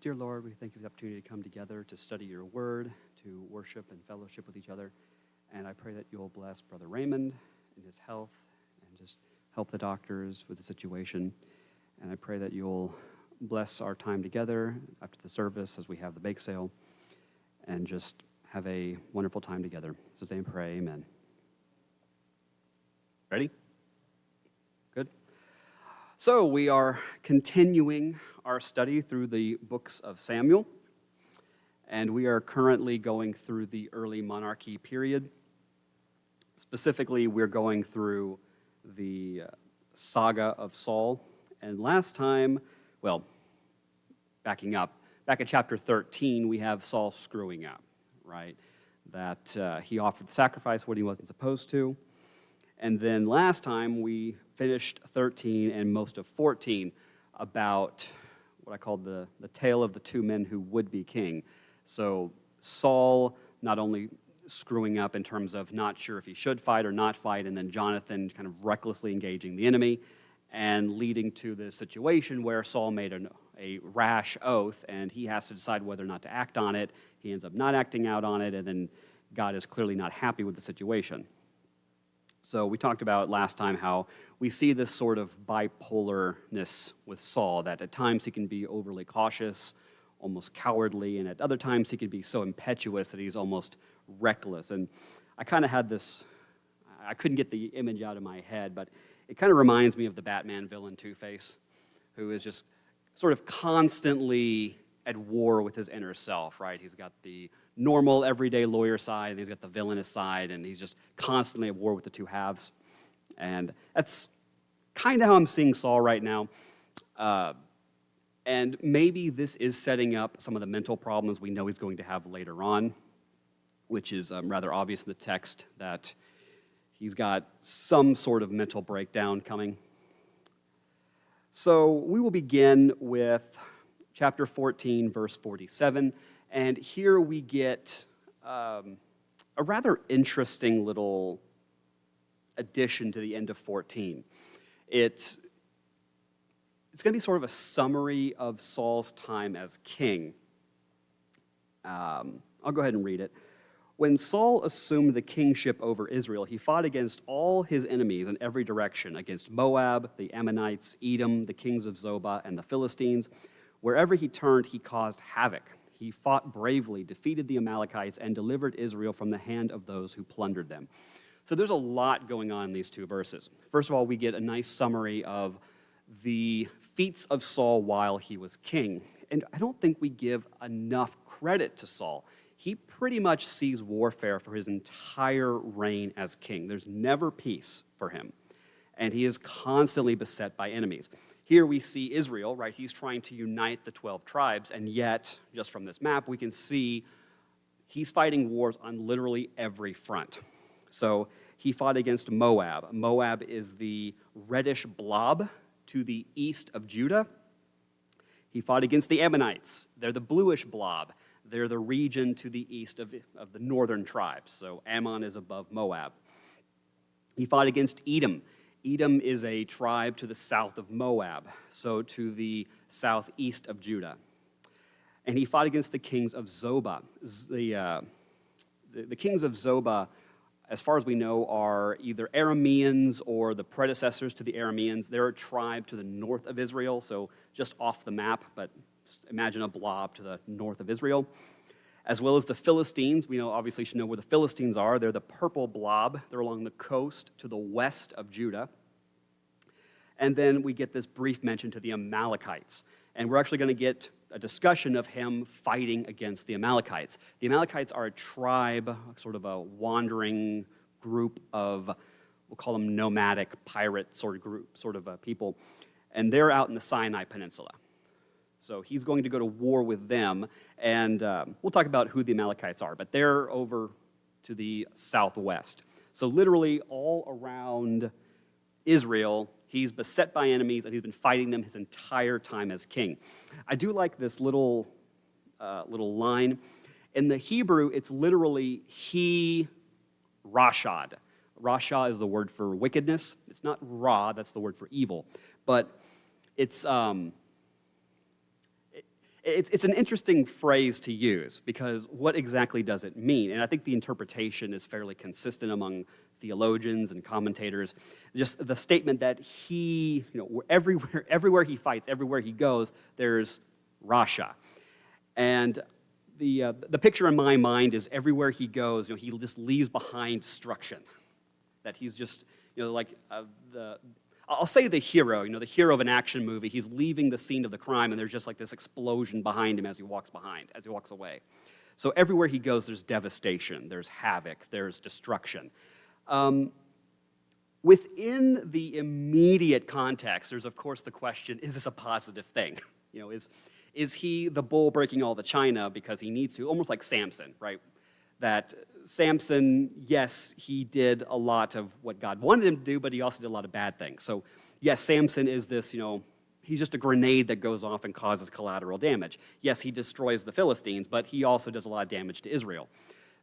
Dear Lord, we thank you for the opportunity to come together to study your word, to worship and fellowship with each other. And I pray that you'll bless Brother Raymond in his health and just help the doctors with the situation. And I pray that you'll bless our time together after the service as we have the bake sale and just have a wonderful time together. So today I pray, amen. Ready? Good. So we are continuing our study through the books of Samuel, and we are currently going through the early monarchy period. Specifically, we're going through the saga of Saul, and last time, well, backing up, back at chapter 13, we have Saul screwing up, right? That he offered the sacrifice when he wasn't supposed to. And then last time, we finished 13 and most of 14 about what I called the tale of the two men who would be king. So Saul not only screwing up in terms of not sure if he should fight or not fight, and then Jonathan kind of recklessly engaging the enemy, and leading to this situation where Saul made a rash oath, and he has to decide whether or not to act on it. He ends up not acting out on it, and then God is clearly not happy with the situation. So we talked about last time how we see this sort of bipolarness with Saul, that at times he can be overly cautious, almost cowardly, and at other times he can be so impetuous that he's almost reckless. And I kind of had this, I couldn't get the image out of my head, but it kind of reminds me of the Batman villain Two-Face, who is just sort of constantly at war with his inner self, right? He's got the normal, everyday lawyer side, and he's got the villainous side, and he's just constantly at war with the two halves. And that's kind of how I'm seeing Saul right now. And maybe this is setting up some of the mental problems we know he's going to have later on, which is rather obvious in the text that he's got some sort of mental breakdown coming. So we will begin with chapter 14, verse 47. And here we get a rather interesting little addition to the end of 14. It's going to be sort of a summary of Saul's time as king. I'll go ahead and read it. When Saul assumed the kingship over Israel, he fought against all his enemies in every direction, against Moab, the Ammonites, Edom, the kings of Zobah, and the Philistines. Wherever he turned, he caused havoc. He fought bravely, defeated the Amalekites, and delivered Israel from the hand of those who plundered them. So there's a lot going on in these two verses. First of all, we get a nice summary of the feats of Saul while he was king. And I don't think we give enough credit to Saul. He pretty much sees warfare for his entire reign as king. There's never peace for him. And he is constantly beset by enemies. Here we see Israel, right? He's trying to unite the 12 tribes, and yet, just from this map, we can see he's fighting wars on literally every front. So he fought against Moab. Moab is the reddish blob to the east of Judah. He fought against the Ammonites. They're the bluish blob. They're the region to the east of the northern tribes. So Ammon is above Moab. He fought against Edom. Edom is a tribe to the south of Moab, so to the southeast of Judah. And he fought against the kings of Zobah. The kings of Zobah, as far as we know, are either Arameans or the predecessors to the Arameans. They're a tribe to the north of Israel, so just off the map, but just imagine a blob to the north of Israel. As well as the Philistines. We obviously should know where the Philistines are. They're the purple blob. They're along the coast to the west of Judah. And then we get this brief mention to the Amalekites. And we're actually going to get a discussion of him fighting against the Amalekites. The Amalekites are a tribe, sort of a wandering group of, we'll call them nomadic pirate sort of people. And they're out in the Sinai Peninsula. So he's going to go to war with them, and we'll talk about who the Amalekites are, but they're over to the southwest. So literally all around Israel, he's beset by enemies, and he's been fighting them his entire time as king. I do like this little line. In the Hebrew, it's literally he rashad. Rasha is the word for wickedness. It's not ra, that's the word for evil. But it's... it's an interesting phrase to use because what exactly does it mean? And I think the interpretation is fairly consistent among theologians and commentators. Just the statement that he, everywhere he fights, everywhere he goes, there's Rasha. And the picture in my mind is everywhere he goes, he just leaves behind destruction. That he's just, I'll say the hero of an action movie, he's leaving the scene of the crime and there's just like this explosion behind him as he walks away. So everywhere he goes, there's devastation, there's havoc, there's destruction. Within the immediate context, there's of course the question, is this a positive thing? Is he the bull breaking all the china because he needs to? Almost like Samson, right? That Samson, yes, he did a lot of what God wanted him to do, but he also did a lot of bad things. So, yes, Samson is this, he's just a grenade that goes off and causes collateral damage. Yes, he destroys the Philistines, but he also does a lot of damage to Israel.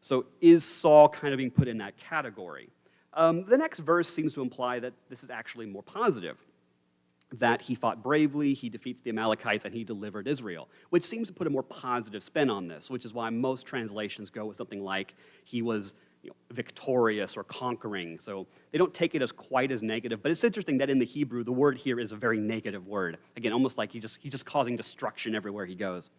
So is Saul kind of being put in that category? The next verse seems to imply that this is actually more positive, that he fought bravely, he defeats the Amalekites, and he delivered Israel, which seems to put a more positive spin on this, which is why most translations go with something like he was victorious or conquering. So they don't take it as quite as negative, but it's interesting that in the Hebrew, the word here is a very negative word. Again, almost like he's just causing destruction everywhere he goes.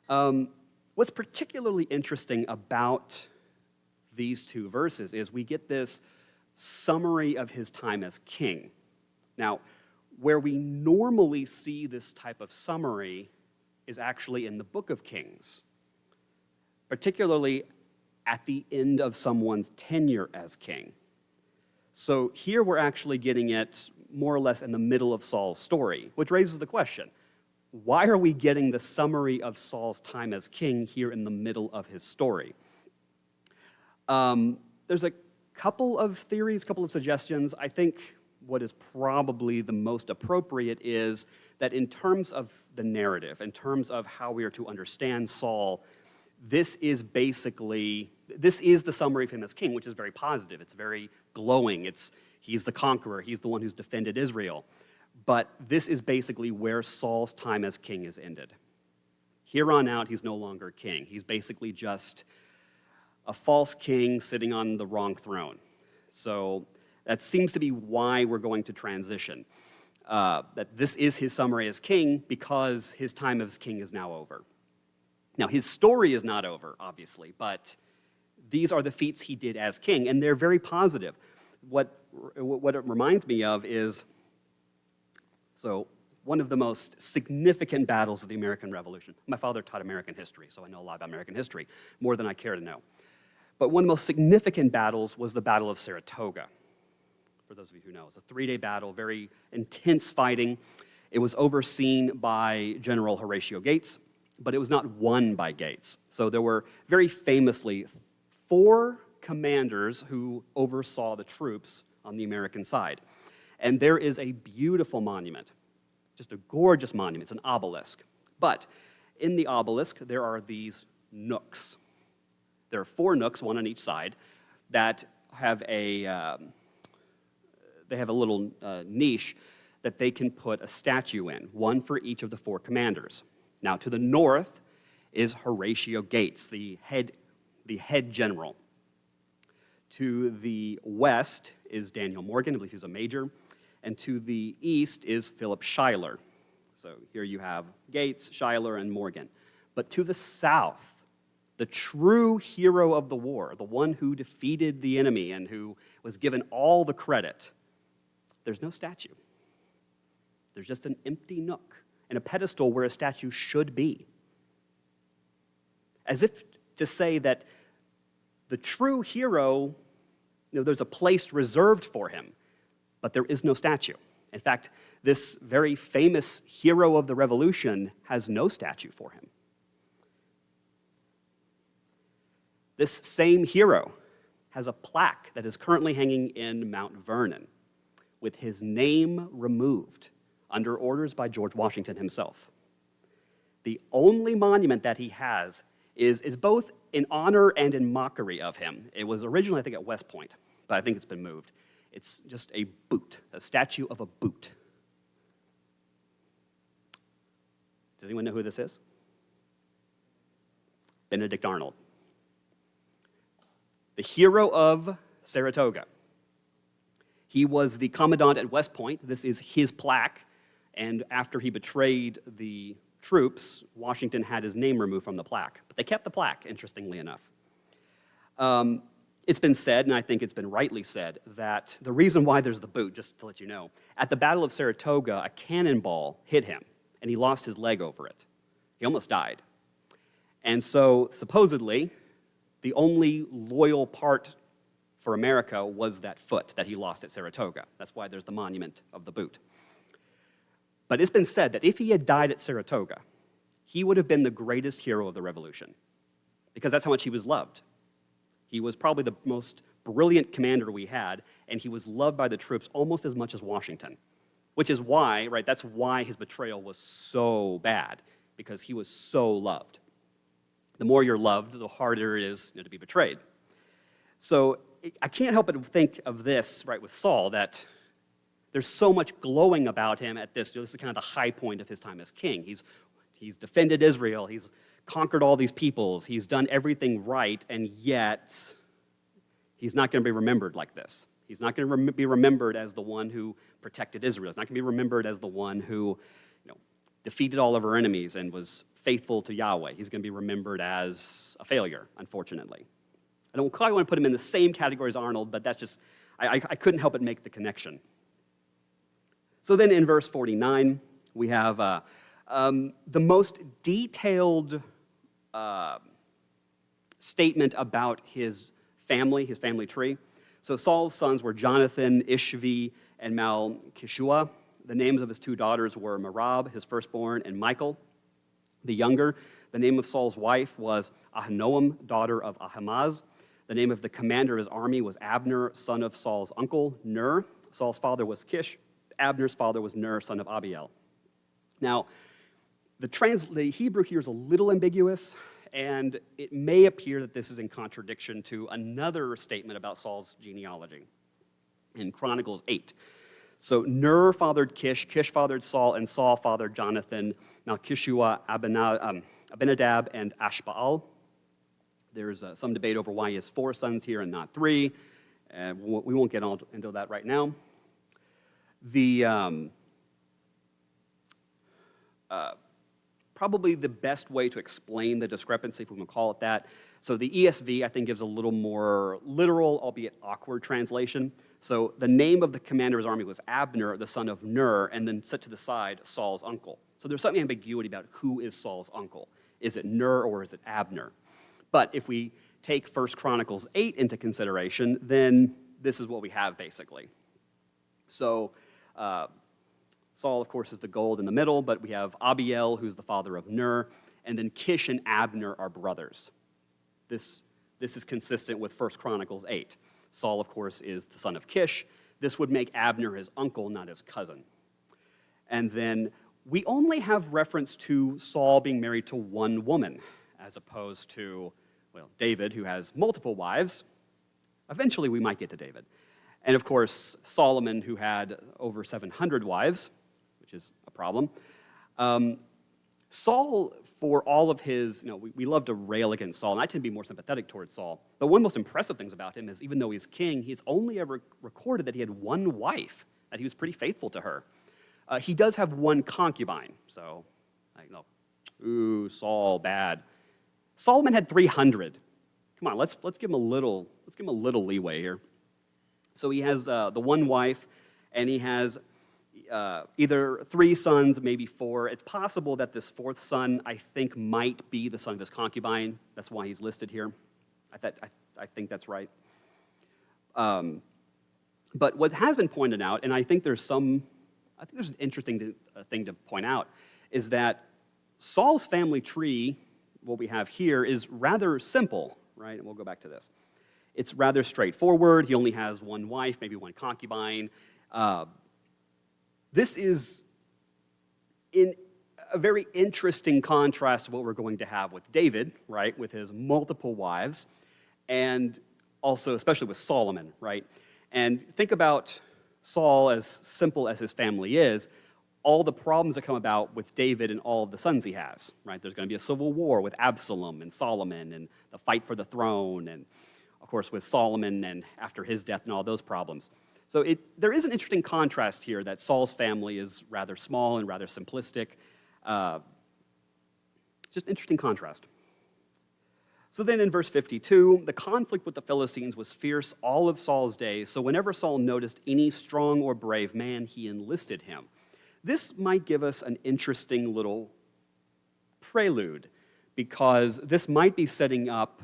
What's particularly interesting about these two verses is we get this summary of his time as king. Now, where we normally see this type of summary is actually in the book of Kings, particularly at the end of someone's tenure as king. So here we're actually getting it more or less in the middle of Saul's story, which raises the question, why are we getting the summary of Saul's time as king here in the middle of his story? There's a couple of theories, couple of suggestions. I think what is probably the most appropriate is that in terms of the narrative, in terms of how we are to understand Saul, this is the summary of him as king, which is very positive. It's very glowing. He's the conqueror. He's the one who's defended Israel. But this is basically where Saul's time as king is ended. Here on out, he's no longer king. He's basically just a false king sitting on the wrong throne. So that seems to be why we're going to transition. That this is his summary as king because his time as king is now over. Now, his story is not over, obviously, but these are the feats he did as king, and they're very positive. What it reminds me of is, so one of the most significant battles of the American Revolution. My father taught American history, so I know a lot about American history, more than I care to know. But one of the most significant battles was the Battle of Saratoga. For those of you who know, it was a 3-day battle, very intense fighting. It was overseen by General Horatio Gates, but it was not won by Gates. So there were very famously 4 commanders who oversaw the troops on the American side. And there is a beautiful monument, just a gorgeous monument. It's an obelisk. But in the obelisk, there are these nooks. There are 4 nooks, one on each side, that have a little niche that they can put a statue in, one for each of the 4 commanders. Now, to the north is Horatio Gates, the head general. To the west is Daniel Morgan, I believe he was a major. And to the east is Philip Schuyler. So here you have Gates, Schuyler, and Morgan. But to the south, the true hero of the war, the one who defeated the enemy and who was given all the credit, there's no statue. There's just an empty nook and a pedestal where a statue should be. As if to say that the true hero, there's a place reserved for him, but there is no statue. In fact, this very famous hero of the Revolution has no statue for him. This same hero has a plaque that is currently hanging in Mount Vernon with his name removed under orders by George Washington himself. The only monument that he has is both in honor and in mockery of him. It was originally, I think, at West Point, but I think it's been moved. It's just a boot, a statue of a boot. Does anyone know who this is? Benedict Arnold. The hero of Saratoga. He was the commandant at West Point. This is his plaque. And after he betrayed the troops, Washington had his name removed from the plaque. But they kept the plaque, interestingly enough. It's been said, and I think it's been rightly said, that the reason why there's the boot, just to let you know, at the Battle of Saratoga, a cannonball hit him, and he lost his leg over it. He almost died. And so, supposedly, the only loyal part for America was that foot that he lost at Saratoga. That's why there's the monument of the boot. But it's been said that if he had died at Saratoga, he would have been the greatest hero of the Revolution, because that's how much he was loved. He was probably the most brilliant commander we had, and he was loved by the troops almost as much as Washington, which is why, right, that's why his betrayal was so bad, because he was so loved. The more you're loved, the harder it is to be betrayed. So I can't help but think of this, right, with Saul, that there's so much glowing about him at this. This is kind of the high point of his time as king. He's defended Israel. He's conquered all these peoples. He's done everything right, and yet he's not going to be remembered like this. He's not going to be remembered as the one who protected Israel. He's not going to be remembered as the one who defeated all of our enemies and was faithful to Yahweh. He's going to be remembered as a failure, unfortunately. I don't quite want to put him in the same category as Arnold, but that's just, I couldn't help but make the connection. So then in verse 49, we have the most detailed statement about his family tree. So Saul's sons were Jonathan, Ishvi, and Malchishua. The names of his two daughters were Merab, his firstborn, and Michal, the younger. The name of Saul's wife was Ahinoam, daughter of Ahimaaz. The name of the commander of his army was Abner, son of Saul's uncle, Ner. Saul's father was Kish. Abner's father was Ner, son of Abiel. Now, the Hebrew here is a little ambiguous, and it may appear that this is in contradiction to another statement about Saul's genealogy in Chronicles 8. So Ner fathered Kish, Kish fathered Saul, and Saul fathered Jonathan, Malchishua, Abinadab, and Ashbaal. There's some debate over why he has 4 sons here and not 3. We won't get into that right now. Probably the best way to explain the discrepancy, if we can call it that. So the ESV, I think, gives a little more literal, albeit awkward translation. So the name of the commander of his army was Abner, the son of Ner, and then set to the side, Saul's uncle. So there's some ambiguity about who is Saul's uncle. Is it Ner or is it Abner? But if we take 1 Chronicles 8 into consideration, then this is what we have, basically. So Saul, of course, is the gold in the middle, but we have Abiel, who's the father of Ner, and then Kish and Abner are brothers. This is consistent with 1 Chronicles 8. Saul, of course, is the son of Kish. This would make Abner his uncle, not his cousin. And then we only have reference to Saul being married to one woman, as opposed to, well, David, who has multiple wives. Eventually, we might get to David. And, of course, Solomon, who had over 700 wives, which is a problem. Saul, for all of his, we love to rail against Saul, and I tend to be more sympathetic towards Saul. But one of the most impressive things about him is even though he's king, he's only ever recorded that he had one wife, that he was pretty faithful to her. He does have one concubine, so, ooh, Saul, bad. Solomon had 300. Come on, let's give him a little leeway here. So he has the one wife, and he has either 3 sons, maybe 4. It's possible that this 4th son, I think, might be the son of his concubine. That's why he's listed here. I think that's right. But what has been pointed out, and I think there's an interesting thing to point out, is that Saul's family tree, what we have here, is rather simple, right? And we'll go back to this. It's rather straightforward. He only has one wife, maybe one concubine. This is in a very interesting contrast to what we're going to have with David, right, with his multiple wives, and also especially with Solomon, right? And think about Saul, as simple as his family is. all the problems that come about with David and all of the sons he has, right? There's going to be a civil war with Absalom and Solomon and the fight for the throne, and of course with Solomon and after his death and all those problems. So there is an interesting contrast here that Saul's family is rather small and rather simplistic. Just interesting contrast. So then in verse 52, the conflict with the Philistines was fierce all of Saul's days, so whenever Saul noticed any strong or brave man, he enlisted him. This might give us an interesting little prelude, because this might be setting up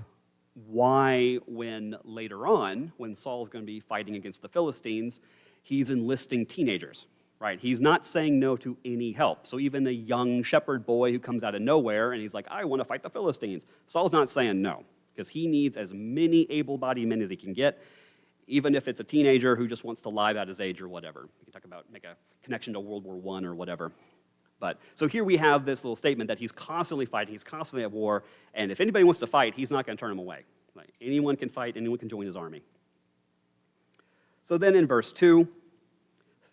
why when later on, when Saul's going to be fighting against the Philistines, he's enlisting teenagers, right? He's not saying no to any help. So even a young shepherd boy who comes out of nowhere and he's like, I want to fight the Philistines, Saul's not saying no, because he needs as many able-bodied men as he can get, even if it's a teenager who just wants to lie about his age or whatever. We can talk about, make a connection to World War I or whatever. But so here we have this little statement that he's constantly fighting, he's constantly at war, and if anybody wants to fight, he's not going to turn him away. Like, anyone can fight, anyone can join his army. So then in verse 2,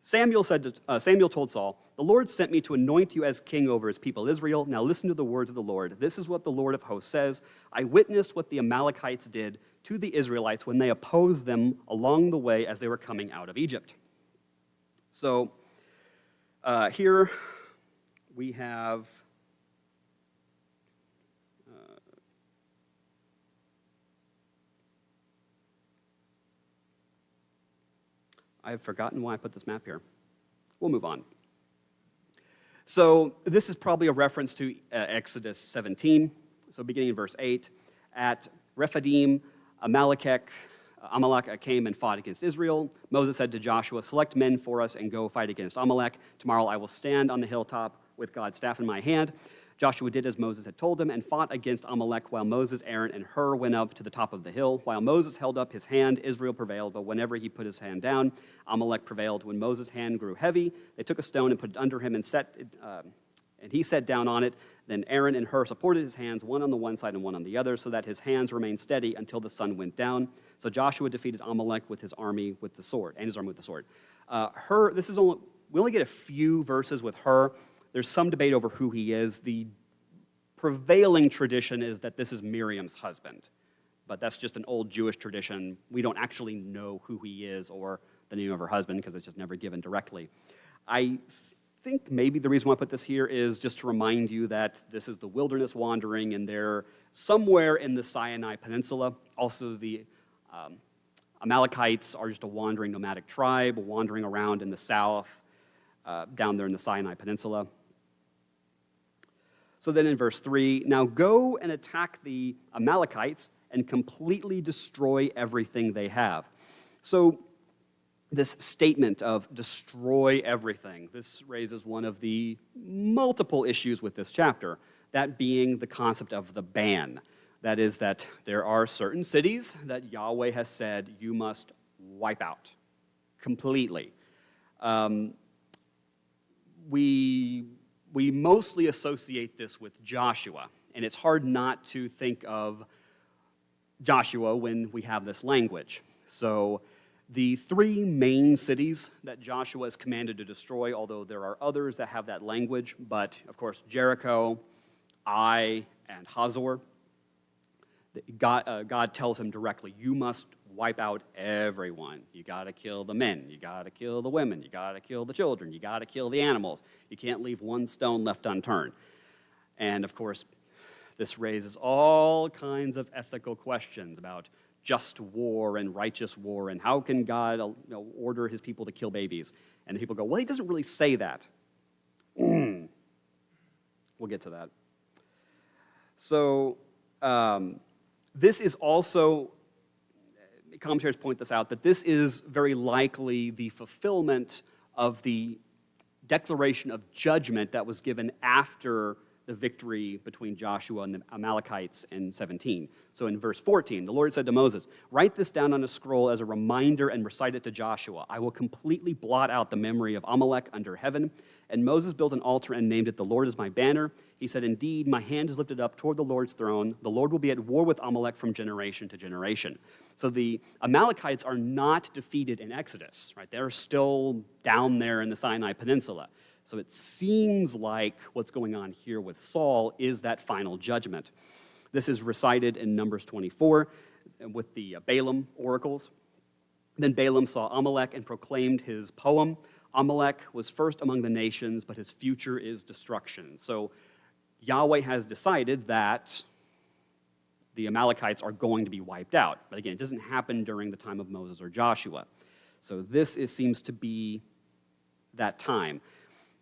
Samuel told Saul, the Lord sent me to anoint you as king over his people Israel. Now listen to the words of the Lord. This is what the Lord of hosts says. I witnessed what the Amalekites did to the Israelites when they opposed them along the way as they were coming out of Egypt. So here we have I've forgotten why I put this map here. We'll move on. So this is probably a reference to Exodus 17. So beginning in verse 8, at Rephidim, Amalek came and fought against Israel. Moses said to Joshua, select men for us and go fight against Amalek. Tomorrow I will stand on the hilltop with God's staff in my hand. Joshua did as Moses had told him and fought against Amalek while Moses, Aaron, and Hur went up to the top of the hill. While Moses held up his hand, Israel prevailed, but whenever he put his hand down, Amalek prevailed. When Moses' hand grew heavy, they took a stone and put it under him and he sat down on it. Then Aaron and Hur supported his hands, one on the one side and one on the other, so that his hands remained steady until the sun went down. So Joshua defeated Amalek with his army with the sword, and his army with the sword. We only get a few verses with Hur. There's some debate over who he is. The prevailing tradition is that this is Miriam's husband, but that's just an old Jewish tradition. We don't actually know who he is or the name of her husband because it's just never given directly. I think maybe the reason why I put this here is just to remind you that this is the wilderness wandering, and they're somewhere in the Sinai Peninsula. Also, the Amalekites are just a wandering nomadic tribe, wandering around in the south, down there in the Sinai Peninsula. So then in verse 3, now go and attack the Amalekites and completely destroy everything they have. So this statement of destroy everything, this raises one of the multiple issues with this chapter, that being the concept of the ban. That is that there are certain cities that Yahweh has said you must wipe out completely. We mostly associate this with Joshua, and it's hard not to think of Joshua when we have this language. So the three main cities that Joshua is commanded to destroy, although there are others that have that language, but of course Jericho, Ai, and Hazor, God tells him directly, you must wipe out everyone. You got to kill the men. You got to kill the women. You got to kill the children. You got to kill the animals. You can't leave one stone left unturned. And of course, this raises all kinds of ethical questions about just war and righteous war, and how can God order his people to kill babies? And the people go, well, he doesn't really say that. We'll get to that. So this is also, commentators point this out, that this is very likely the fulfillment of the declaration of judgment that was given after the victory between Joshua and the Amalekites in 17. So in verse 14, the Lord said to Moses, write this down on a scroll as a reminder and recite it to Joshua. I will completely blot out the memory of Amalek under heaven. And Moses built an altar and named it, the Lord is my banner. He said, indeed, my hand is lifted up toward the Lord's throne. The Lord will be at war with Amalek from generation to generation. So the Amalekites are not defeated in Exodus, right? They're still down there in the Sinai Peninsula. So it seems like what's going on here with Saul is that final judgment. This is recited in Numbers 24 with the Balaam oracles. Then Balaam saw Amalek and proclaimed his poem. Amalek was first among the nations, but his future is destruction. So Yahweh has decided that the Amalekites are going to be wiped out. But again, it doesn't happen during the time of Moses or Joshua. So this seems to be that time.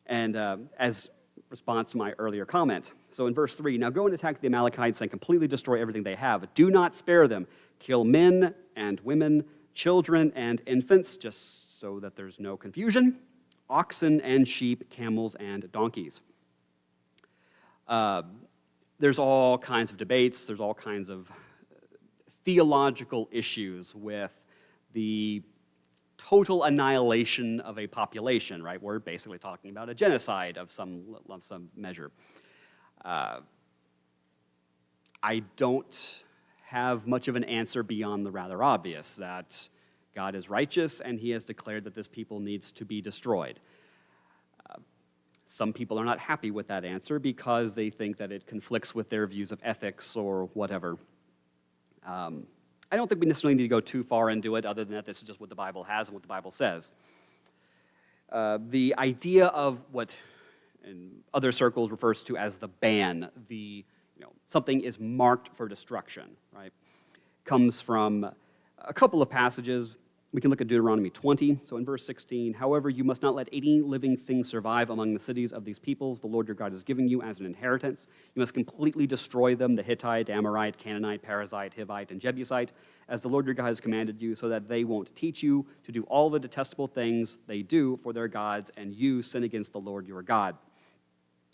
And as response to my earlier comment, so in verse 3, now go and attack the Amalekites and completely destroy everything they have. Do not spare them. Kill men and women, children and infants, just so that there's no confusion, oxen and sheep, camels and donkeys. There's all kinds of debates, there's all kinds of theological issues with the total annihilation of a population, right? We're basically talking about a genocide of some measure. I don't have much of an answer beyond the rather obvious, that God is righteous and he has declared that this people needs to be destroyed. Some people are not happy with that answer because they think that it conflicts with their views of ethics or whatever. I don't think we necessarily need to go too far into it, other than that this is just what the Bible has and what the Bible says. The idea of what in other circles refers to as the ban, something is marked for destruction, right, comes from a couple of passages. We can look at Deuteronomy 20. So in verse 16, however, you must not let any living thing survive among the cities of these peoples the Lord your God is giving you as an inheritance. You must completely destroy them, the Hittite, Amorite, Canaanite, Perizzite, Hivite, and Jebusite, as the Lord your God has commanded you, so that they won't teach you to do all the detestable things they do for their gods, and you sin against the Lord your God.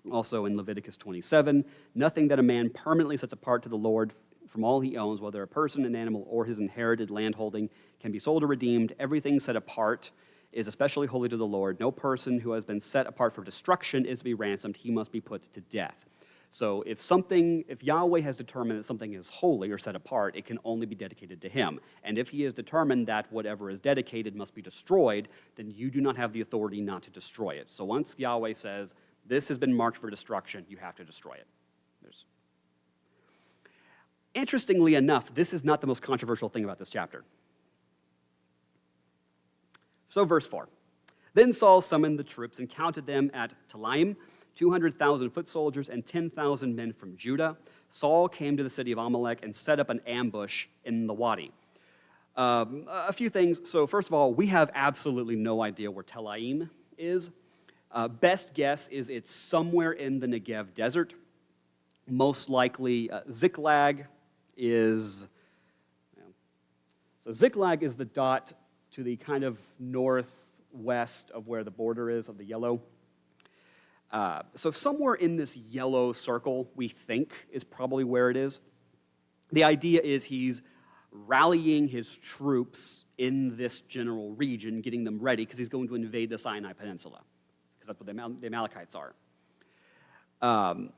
Also in Leviticus 27, nothing that a man permanently sets apart to the Lord from all he owns, whether a person, an animal, or his inherited landholding, can be sold or redeemed. Everything set apart is especially holy to the Lord. No person who has been set apart for destruction is to be ransomed. He must be put to death. So if Yahweh has determined that something is holy or set apart, it can only be dedicated to him. And if he has determined that whatever is dedicated must be destroyed, then you do not have the authority not to destroy it. So once Yahweh says, this has been marked for destruction, you have to destroy it. Interestingly enough, this is not the most controversial thing about this chapter. So verse 4. Then Saul summoned the troops and counted them at Telaim, 200,000 foot soldiers and 10,000 men from Judah. Saul came to the city of Amalek and set up an ambush in the wadi. A few things. So first of all, we have absolutely no idea where Telaim is. Best guess is it's somewhere in the Negev desert. Most likely Ziklag is, so Ziklag is the dot to the kind of northwest of where the border is of the yellow. So somewhere in this yellow circle, we think, is probably where it is. The idea is he's rallying his troops in this general region, getting them ready, because he's going to invade the Sinai Peninsula, because that's what the Amalekites are.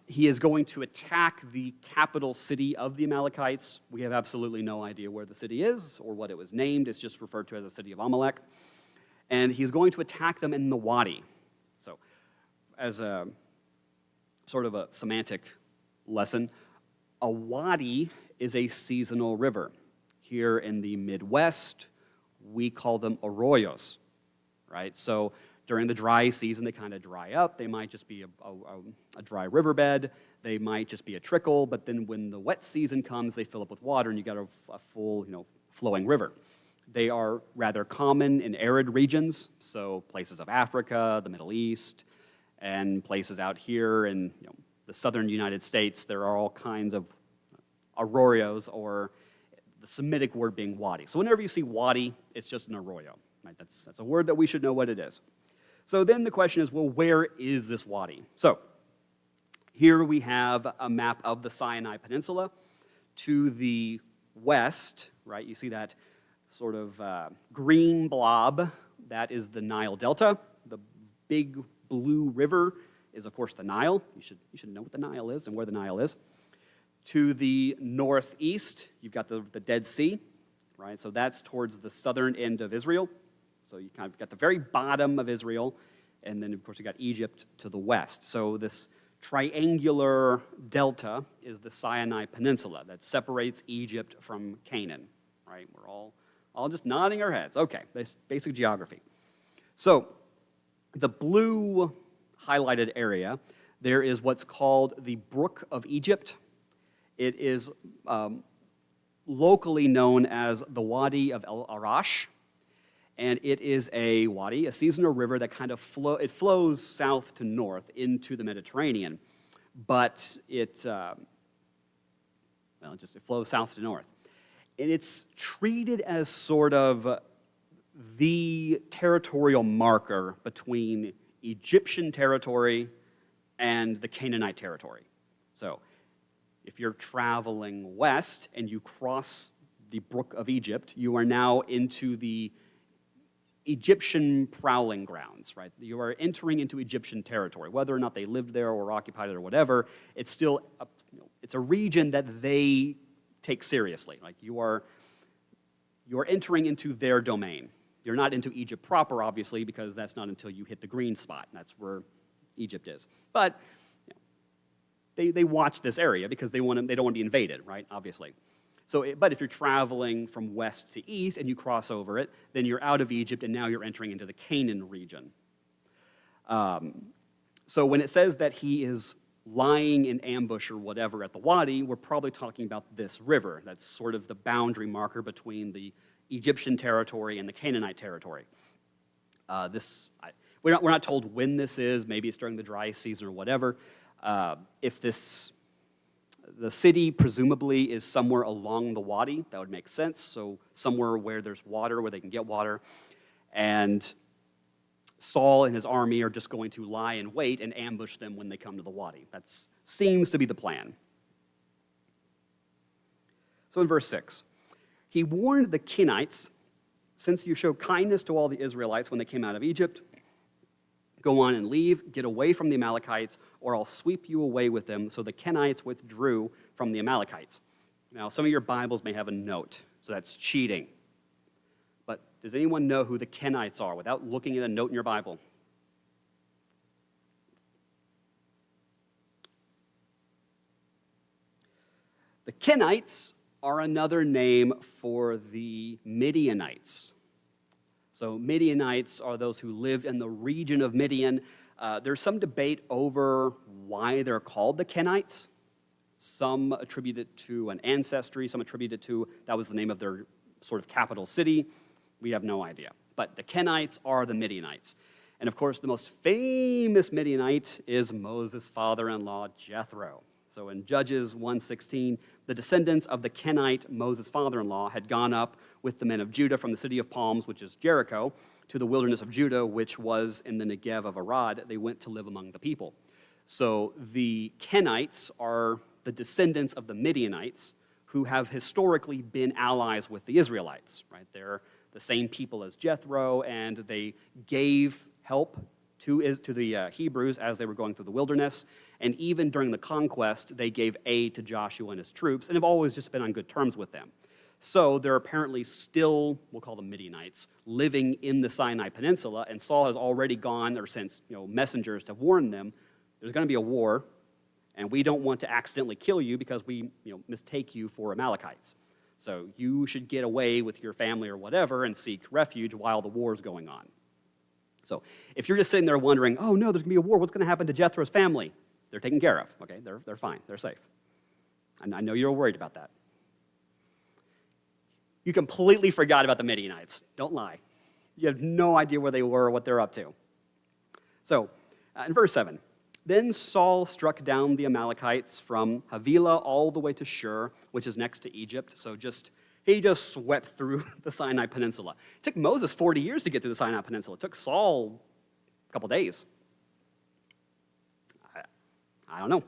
He is going to attack the capital city of the Amalekites. We have absolutely no idea where the city is or what it was named. It's just referred to as the city of Amalek. And he's going to attack them in the wadi. So as a sort of a semantic lesson, a wadi is a seasonal river. Here in the Midwest, we call them arroyos, right? So during the dry season, they kind of dry up. They might just be a dry riverbed. They might just be a trickle. But then when the wet season comes, they fill up with water, and you got a full, flowing river. They are rather common in arid regions, so places of Africa, the Middle East, and places out here in the southern United States. There are all kinds of arroyos, or the Semitic word being wadi. So whenever you see wadi, it's just an arroyo. Right? That's a word that we should know what it is. So then the question is, well, where is this wadi? So here we have a map of the Sinai Peninsula. To the west, right, you see that sort of green blob. That is the Nile Delta. The big blue river is, of course, the Nile. You should know what the Nile is and where the Nile is. To the northeast, you've got the Dead Sea, right? So that's towards the southern end of Israel. So you kind of got the very bottom of Israel, and then, of course, you got Egypt to the west. So this triangular delta is the Sinai Peninsula that separates Egypt from Canaan, right? We're all just nodding our heads. Okay, basic geography. So the blue highlighted area, there is what's called the Brook of Egypt. It is locally known as the Wadi of El Arash, and it is a wadi, a seasonal river that kind of flows south to north into the Mediterranean, but it flows south to north. And it's treated as sort of the territorial marker between Egyptian territory and the Canaanite territory. So if you're traveling west and you cross the Brook of Egypt, you are now into the Egyptian prowling grounds, right? You are entering into Egyptian territory. Whether or not they lived there or occupied it or whatever, it's still it's a region that they take seriously. Like you are entering into their domain. You're not into Egypt proper, obviously, because that's not until you hit the green spot. That's where Egypt is. But they watch this area because they don't want to be invaded, right? Obviously. But if you're traveling from west to east and you cross over it, then you're out of Egypt and now you're entering into the Canaan region. So when it says that he is lying in ambush or whatever at the wadi, we're probably talking about this river. That's sort of the boundary marker between the Egyptian territory and the Canaanite territory. We're not told when this is. Maybe it's during the dry season or whatever. The city presumably is somewhere along the wadi. That would make sense. So somewhere where there's water, where they can get water. And Saul and his army are just going to lie in wait and ambush them when they come to the wadi. That seems to be the plan. So in verse 6, he warned the Kenites, since you showed kindness to all the Israelites when they came out of Egypt, go on and leave, get away from the Amalekites, or I'll sweep you away with them. So the Kenites withdrew from the Amalekites. Now, some of your Bibles may have a note, so that's cheating. But does anyone know who the Kenites are without looking at a note in your Bible? The Kenites are another name for the Midianites. So Midianites are those who lived in the region of Midian. There's some debate over why they're called the Kenites. Some attribute it to an ancestry. Some attribute it to that was the name of their sort of capital city. We have no idea. But the Kenites are the Midianites. And of course, the most famous Midianite is Moses' father-in-law, Jethro. So in Judges 1:16, the descendants of the Kenite, Moses' father-in-law, had gone up with the men of Judah from the city of palms, which is Jericho, to the wilderness of Judah, which was in the Negev of Arad. They went to live among the people. So the Kenites are the descendants of the Midianites who have historically been allies with the Israelites, right? They're the same people as Jethro, and they gave help to the Hebrews as they were going through the wilderness. And even during the conquest, they gave aid to Joshua and his troops, and have always just been on good terms with them. So they're apparently still, we'll call them Midianites, living in the Sinai Peninsula, and Saul has already gone or sent messengers to warn them, there's going to be a war, and we don't want to accidentally kill you because we mistake you for Amalekites. So you should get away with your family or whatever and seek refuge while the war is going on. So if you're just sitting there wondering, oh no, there's going to be a war, what's going to happen to Jethro's family? They're taken care of, okay? They're fine, they're safe. And I know you're worried about that. You completely forgot about the Midianites. Don't lie. You have no idea where they were or what they're up to. So in verse 7, then Saul struck down the Amalekites from Havilah all the way to Shur, which is next to Egypt. So he just swept through the Sinai Peninsula. It took Moses 40 years to get through the Sinai Peninsula. It took Saul a couple days. I don't know.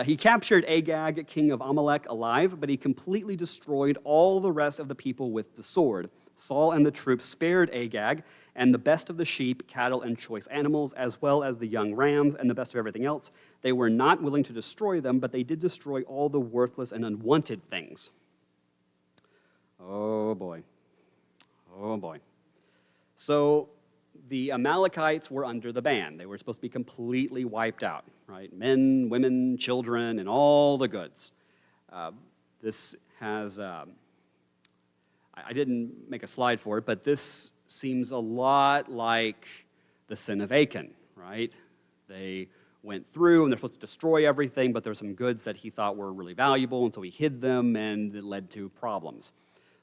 He captured Agag, king of Amalek, alive, but he completely destroyed all the rest of the people with the sword. Saul and the troops spared Agag and the best of the sheep, cattle, and choice animals, as well as the young rams and the best of everything else. They were not willing to destroy them, but they did destroy all the worthless and unwanted things. Oh boy. Oh boy. So the Amalekites were under the ban. They were supposed to be completely wiped out, right? Men, women, children, and all the goods. This has, I didn't make a slide for it, but this seems a lot like the sin of Achan, right? They went through and they're supposed to destroy everything, but there's some goods that he thought were really valuable, and so he hid them, and it led to problems.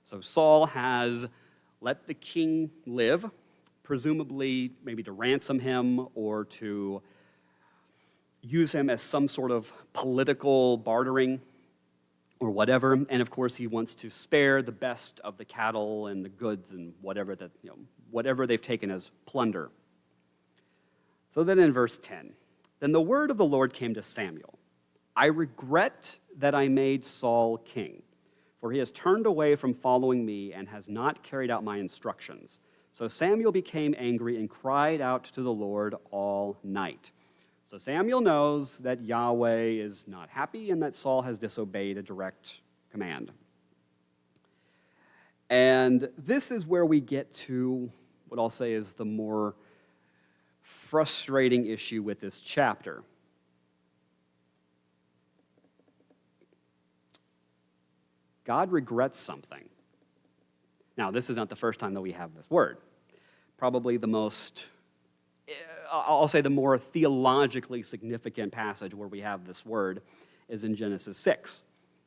So Saul has let the king live, presumably maybe to ransom him or to use him as some sort of political bartering or whatever. And of course, he wants to spare the best of the cattle and the goods and whatever they've taken as plunder. So then in verse 10, then the word of the Lord came to Samuel. I regret that I made Saul king, for he has turned away from following me and has not carried out my instructions. So Samuel became angry and cried out to the Lord all night. So Samuel knows that Yahweh is not happy and that Saul has disobeyed a direct command. And this is where we get to what I'll say is the more frustrating issue with this chapter. God regrets something. Now, this is not the first time that we have this word. Probably the most, I'll say the more theologically significant passage where we have this word is in Genesis 6.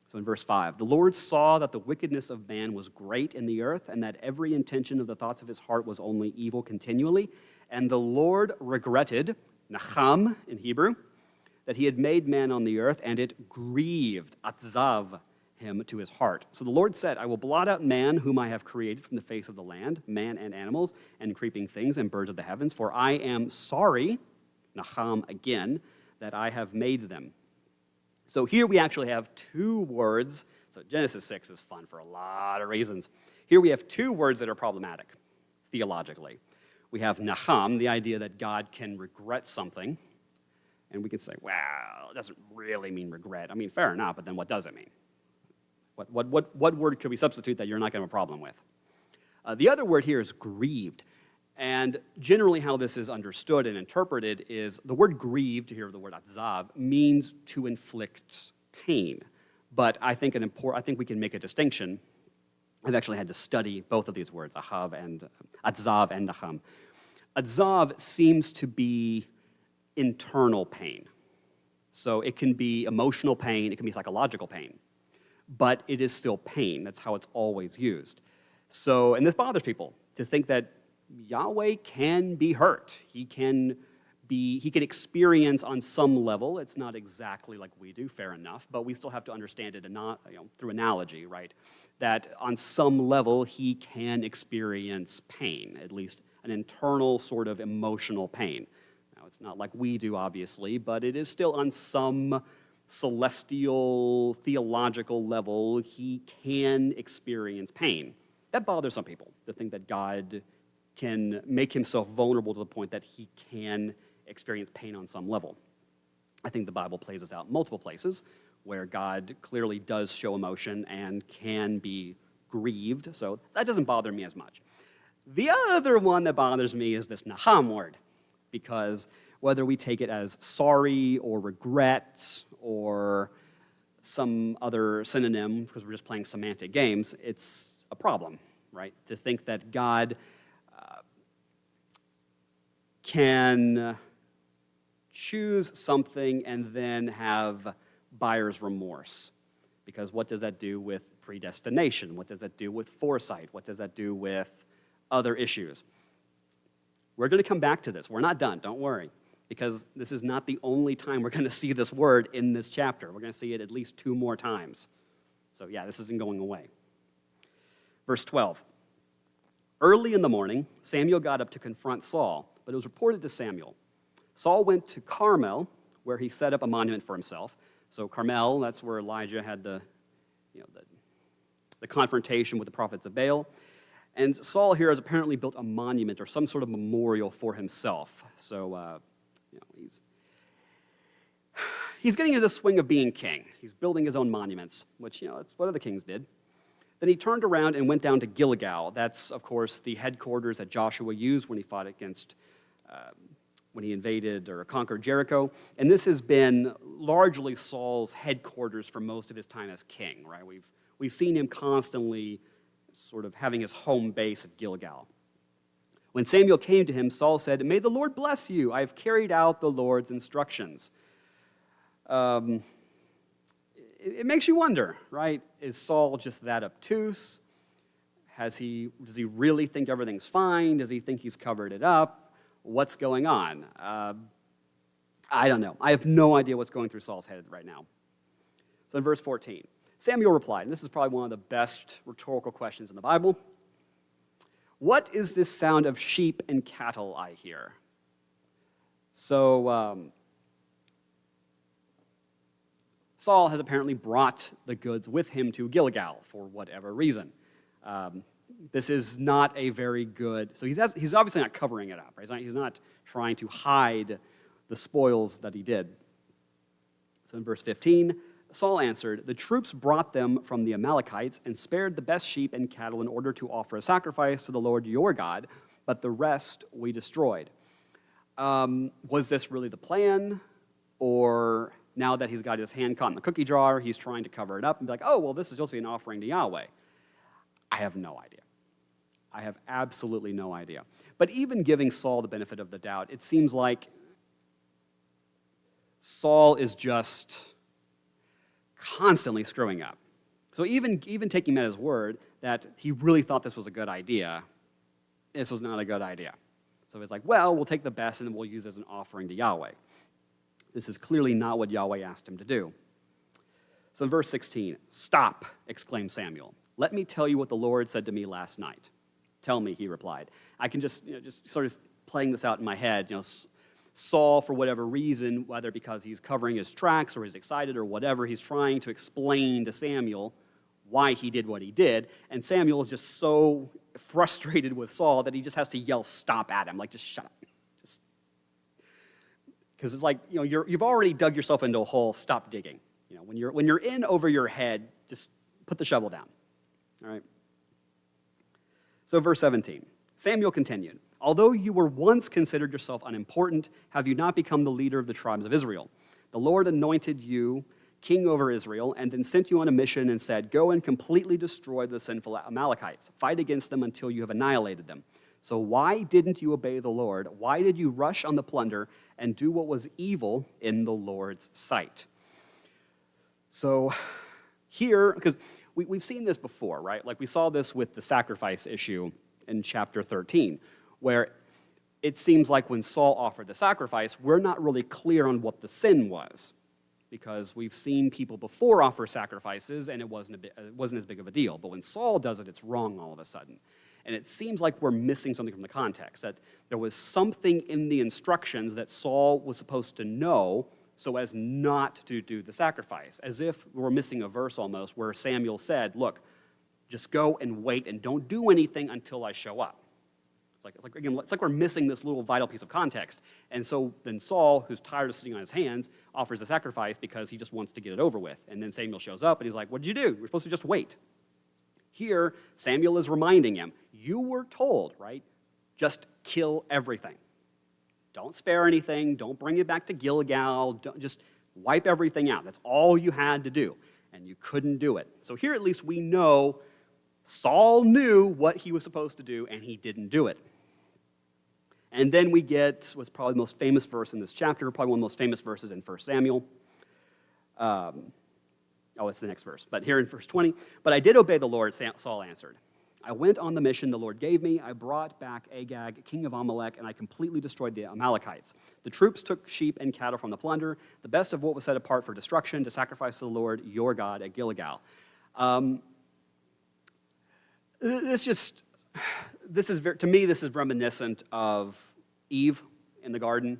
So in verse 5, the Lord saw that the wickedness of man was great in the earth, and that every intention of the thoughts of his heart was only evil continually. And the Lord regretted, nacham in Hebrew, that he had made man on the earth, and it grieved, atzav, him to his heart. So the Lord said, I will blot out man whom I have created from the face of the land, man and animals, and creeping things, and birds of the heavens, for I am sorry, nacham again, that I have made them. So here we actually have two words. So Genesis 6 is fun for a lot of reasons. Here we have two words that are problematic theologically. We have nacham, the idea that God can regret something. And we can say, well, it doesn't really mean regret. I mean, fair enough, but then what does it mean? What word could we substitute that you're not going to have a problem with? The other word here is grieved. And generally how this is understood and interpreted is the word grieved, here the word atzav, means to inflict pain. But I think we can make a distinction. I've actually had to study both of these words, atzav and nacham. Atzav seems to be internal pain. So it can be emotional pain, it can be psychological pain. But it is still pain. That's how it's always used. So, and this bothers people, to think that Yahweh can be hurt. He can experience on some level. It's not exactly like we do, fair enough, but we still have to understand it through analogy, right? That on some level, he can experience pain, at least an internal sort of emotional pain. Now, it's not like we do, obviously, but it is still on some celestial, theological level, he can experience pain. That bothers some people, to think that God can make himself vulnerable to the point that he can experience pain on some level. I think the Bible plays this out in multiple places where God clearly does show emotion and can be grieved, so that doesn't bother me as much. The other one that bothers me is this nacham word, because whether we take it as sorry or regret or some other synonym, because we're just playing semantic games, it's a problem, right? To think that God can choose something and then have buyer's remorse. Because what does that do with predestination? What does that do with foresight? What does that do with other issues? We're going to come back to this. We're not done, don't worry. Because this is not the only time we're going to see this word in this chapter. We're going to see it at least 2 more times. So yeah, this isn't going away. Verse 12. Early in the morning, Samuel got up to confront Saul, but it was reported to Samuel. Saul went to Carmel, where he set up a monument for himself. So Carmel, that's where Elijah had the confrontation with the prophets of Baal. And Saul here has apparently built a monument or some sort of memorial for himself. So, he's getting into the swing of being king. He's building his own monuments, which, that's what other kings did. Then he turned around and went down to Gilgal. That's, of course, the headquarters that Joshua used when he fought against, when he invaded or conquered Jericho. And this has been largely Saul's headquarters for most of his time as king, right? We've seen him constantly sort of having his home base at Gilgal. When Samuel came to him, Saul said, "May the Lord bless you. I have carried out the Lord's instructions." It makes you wonder, right? Is Saul just that obtuse? Does he really think everything's fine? Does he think he's covered it up? What's going on? I don't know. I have no idea what's going through Saul's head right now. So in verse 14, Samuel replied, and this is probably one of the best rhetorical questions in the Bible. "What is this sound of sheep and cattle I hear?" So Saul has apparently brought the goods with him to Gilgal for whatever reason. This is not a very good, so he's obviously not covering it up, right? He's not trying to hide the spoils that he did. So in verse 15, Saul answered, "The troops brought them from the Amalekites and spared the best sheep and cattle in order to offer a sacrifice to the Lord your God, but the rest we destroyed." Was this really the plan? Or now that he's got his hand caught in the cookie jar, he's trying to cover it up and be like, "Oh, well, this is supposed to be an offering to Yahweh"? I have no idea. I have absolutely no idea. But even giving Saul the benefit of the doubt, it seems like Saul is just constantly screwing up. So even taking him at his word that he really thought this was a good idea, this was not a good idea. So he's like, well, we'll take the best and then we'll use it as an offering to Yahweh. This is clearly not what Yahweh asked him to do. So in verse 16, "Stop," exclaimed Samuel. "Let me tell you what the Lord said to me last night." "Tell me," he replied. I can just sort of playing this out in my head, Saul, for whatever reason, whether because he's covering his tracks or he's excited or whatever, he's trying to explain to Samuel why he did what he did, and Samuel is just so frustrated with Saul that he just has to yell "stop" at him, like, just shut up. Because it's like, you've already dug yourself into a hole, stop digging. When you're in over your head, just put the shovel down. All right? So verse 17, Samuel continued, "Although you were once considered yourself unimportant, have you not become the leader of the tribes of Israel? The Lord anointed you king over Israel and then sent you on a mission and said, 'Go and completely destroy the sinful Amalekites. Fight against them until you have annihilated them.' So why didn't you obey the Lord? Why did you rush on the plunder and do what was evil in the Lord's sight?" So here, because we've seen this before, right? Like we saw this with the sacrifice issue in chapter 13, where it seems like when Saul offered the sacrifice, we're not really clear on what the sin was, because we've seen people before offer sacrifices and it wasn't as big of a deal. But when Saul does it, it's wrong all of a sudden. And it seems like we're missing something from the context, that there was something in the instructions that Saul was supposed to know so as not to do the sacrifice, as if we're missing a verse almost where Samuel said, "Look, just go and wait and don't do anything until I show up." It's like we're missing this little vital piece of context. And so then Saul, who's tired of sitting on his hands, offers a sacrifice because he just wants to get it over with. And then Samuel shows up and he's like, "What did you do? We're supposed to just wait." Here, Samuel is reminding him, you were told, right? Just kill everything. Don't spare anything. Don't bring it back to Gilgal. Just wipe everything out. That's all you had to do. And you couldn't do it. So here at least we know Saul knew what he was supposed to do, and he didn't do it. And then we get what's probably the most famous verse in this chapter, probably one of the most famous verses in 1 Samuel. It's the next verse. But here in verse 20, "But I did obey the Lord," Saul answered. "I went on the mission the Lord gave me. I brought back Agag, king of Amalek, and I completely destroyed the Amalekites. The troops took sheep and cattle from the plunder, the best of what was set apart for destruction, to sacrifice to the Lord your God at Gilgal." To me, this is reminiscent of Eve in the garden.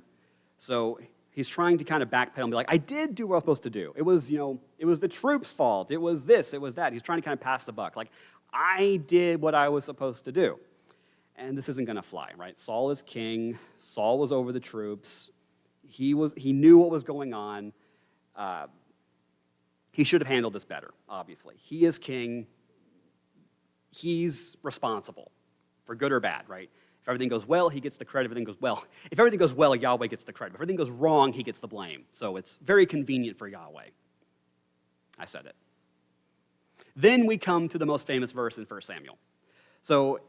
So he's trying to kind of backpedal and be like, I did do what I was supposed to do. It was the troops' fault. It was this, it was that. He's trying to kind of pass the buck. Like, I did what I was supposed to do. And this isn't going to fly, right? Saul is king. Saul was over the troops. He knew what was going on. He should have handled this better, obviously. He is king. he's responsible for good or bad, right? If everything goes well, he gets the credit. If everything goes well, if everything goes well, Yahweh gets the credit. If everything goes wrong, he gets the blame. So it's very convenient for Yahweh. I said it. Then we come to the most famous verse in 1 Samuel. So,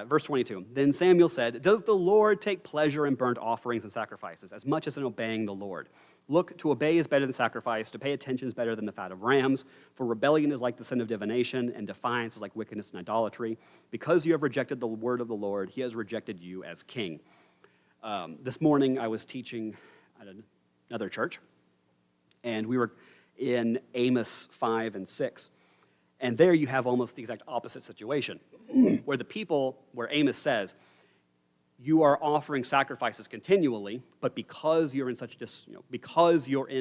verse 22, then Samuel said, does the Lord take pleasure in burnt offerings and sacrifices, as much as in obeying the Lord? Look, to obey is better than sacrifice, to pay attention is better than the fat of rams, for rebellion is like the sin of divination, and defiance is like wickedness and idolatry. Because you have rejected the word of the Lord, he has rejected you as king. This morning I was teaching at another church, and we were in Amos 5 and 6. And there you have almost the exact opposite situation, where Amos says, you are offering sacrifices continually, but because you're in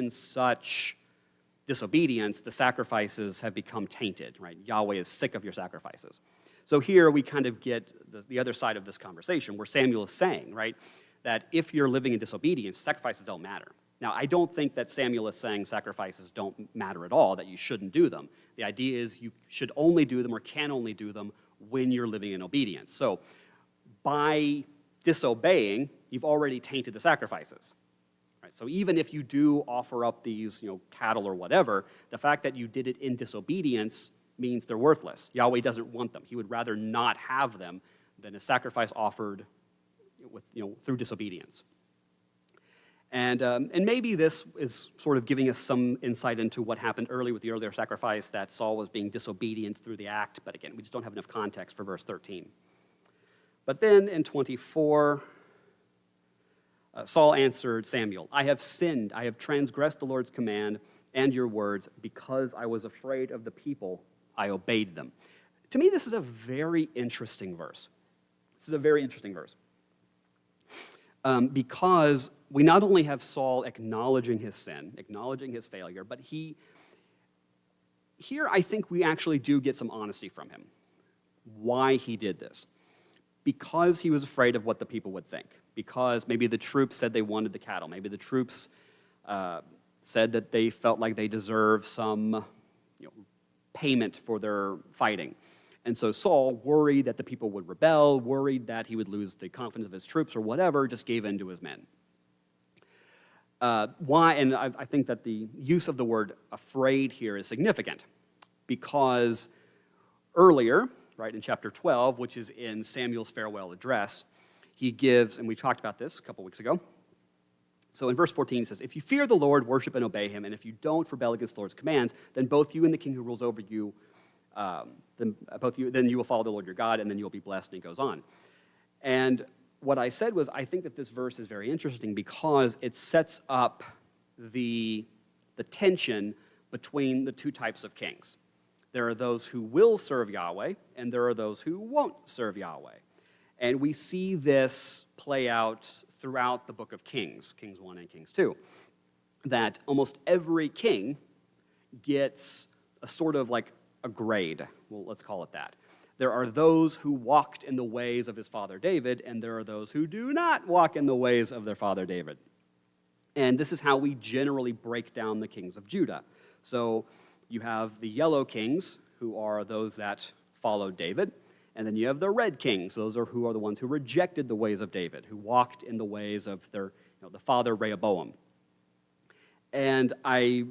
such disobedience, the sacrifices have become tainted, right? Yahweh is sick of your sacrifices. So here we kind of get the other side of this conversation, where Samuel is saying, right, that if you're living in disobedience, sacrifices don't matter. Now, I don't think that Samuel is saying sacrifices don't matter at all, that you shouldn't do them. The idea is you should only do them or can only do them when you're living in obedience. So by disobeying, you've already tainted the sacrifices. Right? So even if you do offer up these cattle or whatever, the fact that you did it in disobedience means they're worthless. Yahweh doesn't want them. He would rather not have them than a sacrifice offered through disobedience. And maybe this is sort of giving us some insight into what happened with the earlier sacrifice, that Saul was being disobedient through the act. But again, we just don't have enough context for verse 13. But then in 24, Saul answered Samuel, I have sinned, I have transgressed the Lord's command and your words, because I was afraid of the people, I obeyed them. To me, this is a very interesting verse. This is a very interesting verse. Because we not only have Saul acknowledging his sin, acknowledging his failure, but here I think we actually do get some honesty from him. Why he did this. Because he was afraid of what the people would think. Because maybe the troops said they wanted the cattle. Maybe the troops said that they felt like they deserved some payment for their fighting. And so Saul, worried that the people would rebel, worried that he would lose the confidence of his troops or whatever, just gave in to his men. Why? And I think that the use of the word afraid here is significant, because earlier, right, in chapter 12, which is in Samuel's farewell address, he gives, and we talked about this a couple weeks ago. So in verse 14, he says, if you fear the Lord, worship and obey him, and if you don't rebel against the Lord's commands, then both you and the king who rules over you, then you will follow the Lord your God, and then you'll be blessed, and he goes on. And what I said was, I think that this verse is very interesting because it sets up the tension between the two types of kings. There are those who will serve Yahweh, and there are those who won't serve Yahweh. And we see this play out throughout the book of Kings, Kings 1 and Kings 2, that almost every king gets a sort of like a grade. Well, let's call it that. There are those who walked in the ways of his father David, and there are those who do not walk in the ways of their father David. And this is how we generally break down the kings of Judah. So you have the yellow kings, who are those that followed David, and then you have the red kings. Those are who are the ones who rejected the ways of David, who walked in the ways of their, the father Rehoboam. And I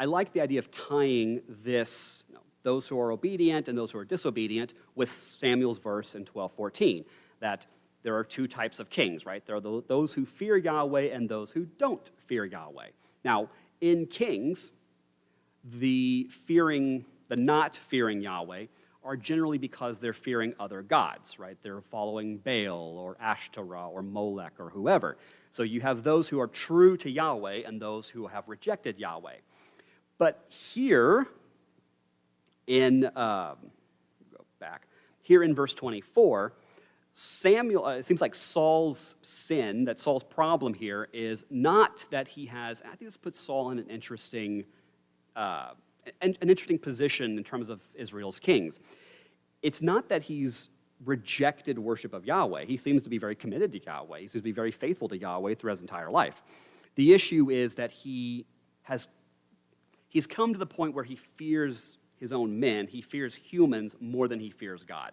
like the idea of tying this, those who are obedient and those who are disobedient, with Samuel's verse in 12:14, that there are two types of kings, right? There are those who fear Yahweh and those who don't fear Yahweh. Now, in Kings, the not fearing Yahweh are generally because they're fearing other gods, right? They're following Baal or Ashtoreth or Molech or whoever. So you have those who are true to Yahweh and those who have rejected Yahweh. But here in verse 24, Samuel, it seems like Saul's sin, that Saul's problem here is not that he has, I think this puts Saul in an interesting position in terms of Israel's kings. It's not that he's rejected worship of Yahweh. He seems to be very committed to Yahweh. He seems to be very faithful to Yahweh through his entire life. The issue is that he's come to the point where he fears his own men. He fears humans more than he fears God.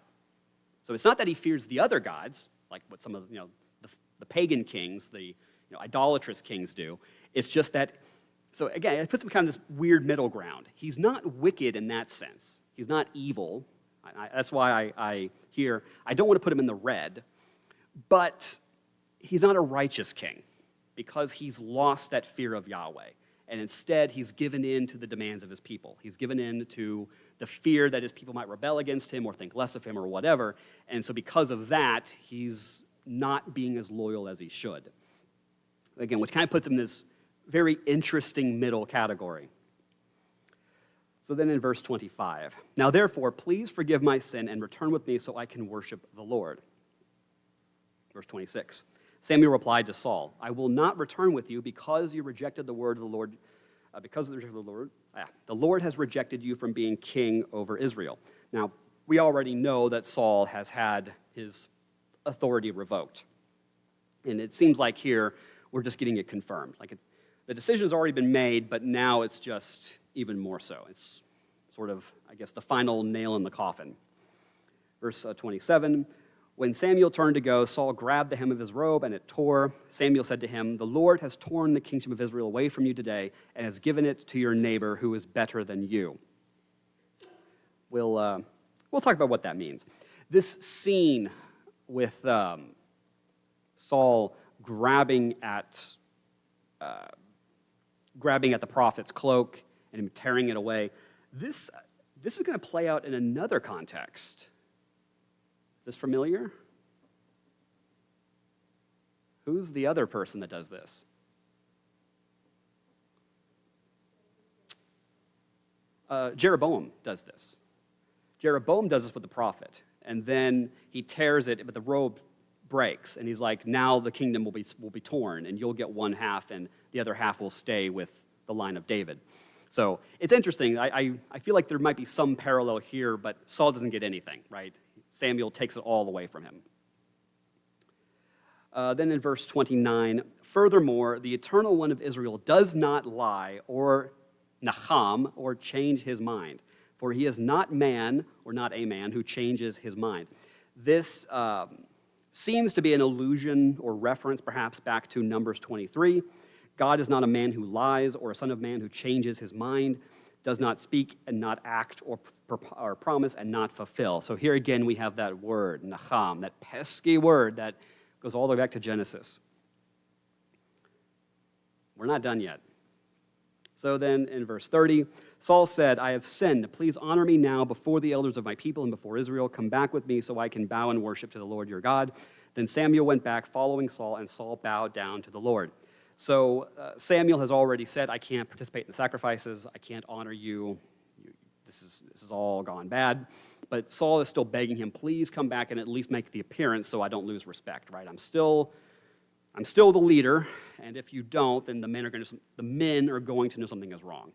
So it's not that he fears the other gods, like what some of the pagan kings, the idolatrous kings do. It's just that, so again, it puts him kind of this weird middle ground. He's not wicked in that sense. He's not evil. That's why I don't want to put him in the red, but he's not a righteous king because he's lost that fear of Yahweh. And instead, he's given in to the demands of his people. He's given in to the fear that his people might rebel against him or think less of him or whatever. And so because of that, he's not being as loyal as he should. Again, which kind of puts him in this very interesting middle category. So then in verse 25, now therefore, please forgive my sin and return with me so I can worship the Lord. Verse 26, Samuel replied to Saul, I will not return with you because you rejected the word of the Lord. The Lord has rejected you from being king over Israel. Now, we already know that Saul has had his authority revoked. And it seems like here we're just getting it confirmed. Like the decision has already been made, but now it's just even more so. It's sort of, I guess, the final nail in the coffin. Verse 27, when Samuel turned to go, Saul grabbed the hem of his robe and it tore. Samuel said to him, the Lord has torn the kingdom of Israel away from you today and has given it to your neighbor who is better than you. We'll talk about what that means. This scene with Saul grabbing at the prophet's cloak and him tearing it away, this is going to play out in another context. Is this familiar? Who's the other person that does this? Jeroboam does this. Jeroboam does this with the prophet, and then he tears it, but the robe breaks, and he's like, now the kingdom will be torn, and you'll get one half, and the other half will stay with the line of David. So it's interesting. I feel like there might be some parallel here, but Saul doesn't get anything, right? Samuel takes it all away from him. Then in verse 29, furthermore, the Eternal One of Israel does not lie or naham or change his mind, for he is not man or not a man who changes his mind. This seems to be an allusion or reference perhaps back to Numbers 23. God is not a man who lies or a son of man who changes his mind, does not speak and not act or promise and not fulfill. So here again we have that word, naham, that pesky word that goes all the way back to Genesis. We're not done yet. So then in verse 30, Saul said, I have sinned. Please honor me now before the elders of my people and before Israel. Come back with me so I can bow and worship to the Lord your God. Then Samuel went back following Saul, and Saul bowed down to the Lord. So Samuel has already said, I can't participate in the sacrifices. I can't honor you. This is all gone bad. But Saul is still begging him, please come back and at least make the appearance so I don't lose respect, right? I'm still the leader, and if you don't, then the men are going to know something is wrong.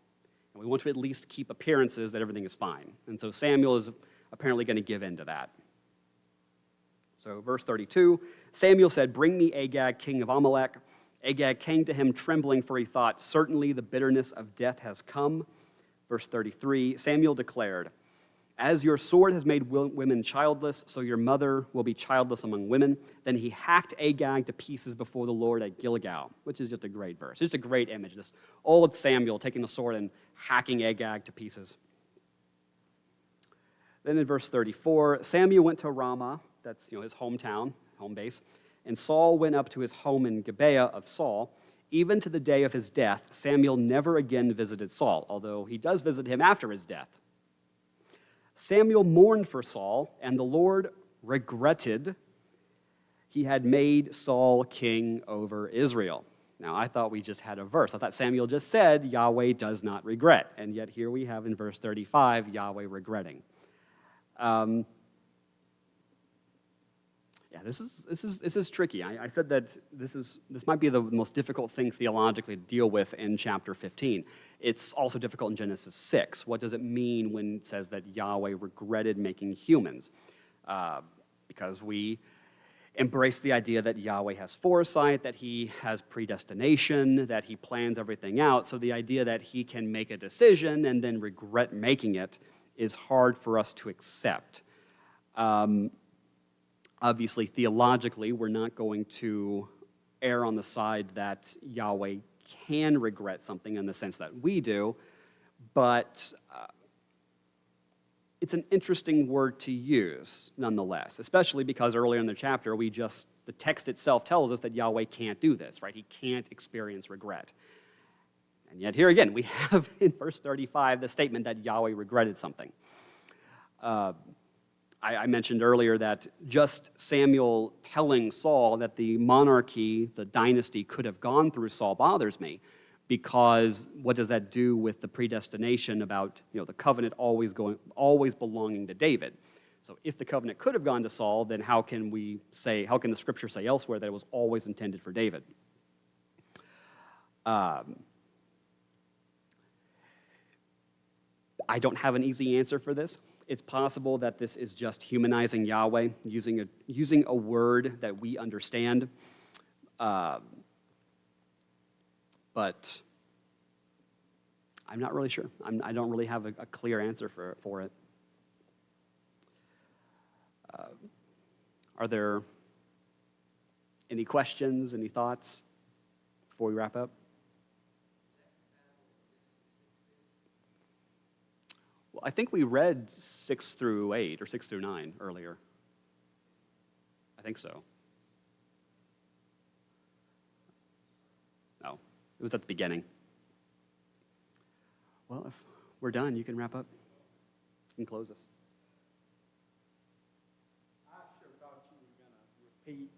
And we want to at least keep appearances that everything is fine. And so Samuel is apparently going to give in to that. So verse 32, Samuel said, bring me Agag, king of Amalek. Agag came to him trembling, for he thought, certainly the bitterness of death has come. Verse 33, Samuel declared, as your sword has made women childless, so your mother will be childless among women. Then he hacked Agag to pieces before the Lord at Gilgal, which is just a great verse. It's just a great image, this old Samuel taking a sword and hacking Agag to pieces. Then in verse 34, Samuel went to Ramah, that's his hometown, home base, and Saul went up to his home in Gibeah of Saul. Even to the day of his death, Samuel never again visited Saul, although he does visit him after his death. Samuel mourned for Saul, and the Lord regretted he had made Saul king over Israel. Now, I thought we just had a verse. I thought Samuel just said, Yahweh does not regret. And yet here we have in verse 35, Yahweh regretting. This is tricky. I said that this might be the most difficult thing theologically to deal with in chapter 15. It's also difficult in Genesis 6. What does it mean when it says that Yahweh regretted making humans? Because we embrace the idea that Yahweh has foresight, that he has predestination, that he plans everything out. So the idea that he can make a decision and then regret making it is hard for us to accept. Obviously, theologically, we're not going to err on the side that Yahweh can regret something in the sense that we do, but it's an interesting word to use nonetheless, especially because earlier in the chapter, the text itself tells us that Yahweh can't do this, right? He can't experience regret. And yet here again, we have in verse 35 the statement that Yahweh regretted something. I mentioned earlier that just Samuel telling Saul that the monarchy, the dynasty, could have gone through Saul bothers me, because what does that do with the predestination about the covenant always belonging to David? So if the covenant could have gone to Saul, then how can the Scripture say elsewhere that it was always intended for David? I don't have an easy answer for this. It's possible that this is just humanizing Yahweh, using a word that we understand. But I'm not really sure. I don't really have a clear answer for it. Are there any questions, any thoughts before we wrap up? Well, I think we read 6 through 8 or 6 through 9 earlier. I think so. No, it was at the beginning. Well, if we're done, you can wrap up. You can close us. I sure thought you were going to repeat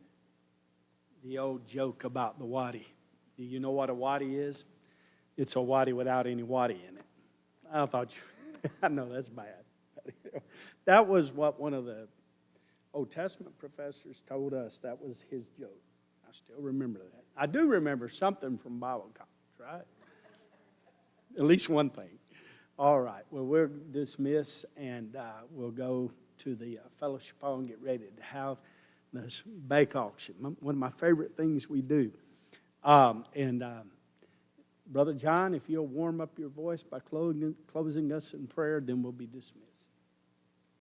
the old joke about the wadi. Do you know what a wadi is? It's a wadi without any wadi in it. I thought you... I know that's bad. That was what one of the Old Testament professors told us. That was his joke. I still remember that. I do remember something from Bible college, right? At least one thing. All right. Well, we'll dismiss, and we'll go to the fellowship hall and get ready to have this bake auction. One of my favorite things we do. Brother John, if you'll warm up your voice by closing us in prayer, then we'll be dismissed.